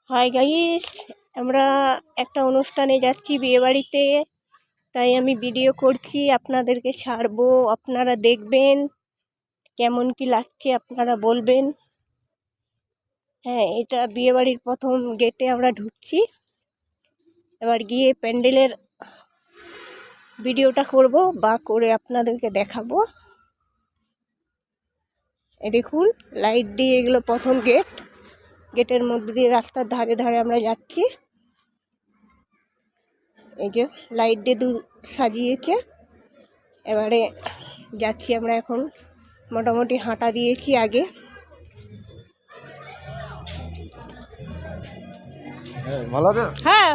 Hi guys, আমরা একটা অনুষ্ঠানে যাচ্ছি, বিয়েবাড়িতে। তাই আমি ভিডিও করছি, আপনাদেরকে ছাড়বো, আপনারা দেখবেন কেমন কি লাগছে, আপনারা বলবেন। হ্যাঁ, এটা বিয়েবাড়ির প্রথম গেটে আমরা ঢুকছি। এবার গিয়ে প্যান্ডেলের ভিডিওটা করব বা করে আপনাদেরকে দেখাবো। দেখুন, লাইট দিয়ে এগুলো প্রথম গেট। গেটের মধ্যে দিয়ে রাস্তার ধারে ধারে আমরা যাচ্ছি। এই যে লাইট দিয়ে সাজিয়েছে। এবারে যাচ্ছি আমরা এখন, মোটামুটি হাঁটা দিয়েছি আগে। ভালো আছে? হ্যাঁ।